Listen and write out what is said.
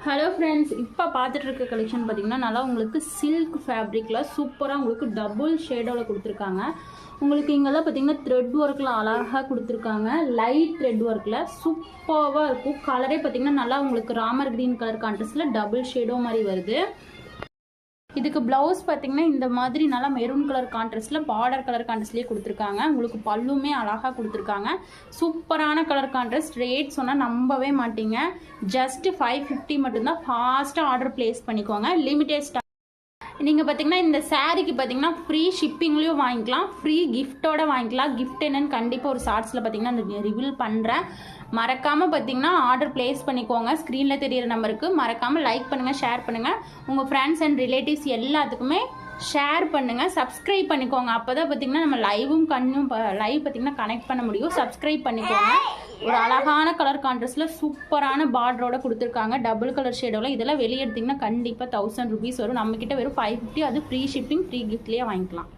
Hello friends, இப்போ பார்த்துட்டு இருக்க கலெக்ஷன் பார்த்தீங்கன்னா நல்லா உங்களுக்கு சில்க் ஃபேப்ரிக்கில் சூப்பராக உங்களுக்கு டபுள் ஷேடோவில் கொடுத்துருக்காங்க. உங்களுக்கு இங்கெல்லாம் பார்த்தீங்கன்னா த்ரெட் ஒர்க்கில் அழகாக கொடுத்துருக்காங்க. லைட் த்ரெட் ஒர்க்கில் சூப்பராக இருக்கும். கலரே பார்த்தீங்கன்னா நல்லா உங்களுக்கு ராமர் க்ரீன் கலர் கான்ட்ராஸ்டில் டபுள் ஷேடோ மாதிரி வருது. இதுக்கு ப்ளவுஸ் பார்த்தீங்கன்னா இந்த மாதிரி நல்லா மெரூன் கலர் கான்ட்ராஸ்டில் பார்டர் கலர் கான்ட்ராஸ்ட்லேயே கொடுத்துருக்காங்க. உங்களுக்கு பல்லுமே அழகாக கொடுத்துருக்காங்க. சூப்பரான கலர் கான்ட்ராஸ்ட். ரேட் சொன்னால் நம்பவே மாட்டீங்க. ஜஸ்ட் 550 மட்டும்தான். ஃபாஸ்ட்டாக ஆர்டர் ப்ளேஸ் பண்ணிக்கோங்க. லிமிடெட் நீங்கள் பார்த்தீங்கன்னா இந்த சாரீக்கு பார்த்தீங்கன்னா ஃப்ரீ ஷிப்பிங்லேயும் வாங்கிக்கலாம், ஃப்ரீ கிஃப்ட்டோடு வாங்கிக்கலாம். கிஃப்ட் என்னன்னு கண்டிப்பாக ஒரு ஷார்ட்ஸில் பார்த்தீங்கன்னா அந்த ரிவீல் பண்ணுறேன். மறக்காமல் பார்த்தீங்கன்னா ஆர்டர் ப்ளேஸ் பண்ணிக்கோங்க. ஸ்க்ரீனில் தெரியிற நம்பருக்கு மறக்காமல் லைக் பண்ணுங்கள், ஷேர் பண்ணுங்கள். உங்கள் ஃப்ரெண்ட்ஸ் அண்ட் ரிலேட்டிவ்ஸ் எல்லாத்துக்குமே ஷேர் பண்ணுங்கள். சப்ஸ்கிரைப் பண்ணிக்கோங்க. அப்போ தான் பார்த்தீங்கன்னா நம்ம லைவும் லைவ் பார்த்தீங்கன்னா கனெக்ட் பண்ண முடியும். சப்ஸ்கிரைப் பண்ணிக்கோங்க. ஒரு அழகான கலர் கான்ட்ராஸ்டில் சூப்பரான பார்டரோட கொடுத்துருக்காங்க. டபுள் கலர் ஷேடோவில். இதெல்லாம் வெளியே எடுத்திங்கன்னா கண்டிப்பாக 1000 rupees வரும். நம்மக்கிட்ட வெறும் 550. அது ஃப்ரீ ஷிப்பிங், ஃப்ரீ கிஃப்ட்லேயே வாங்கிக்கலாம்.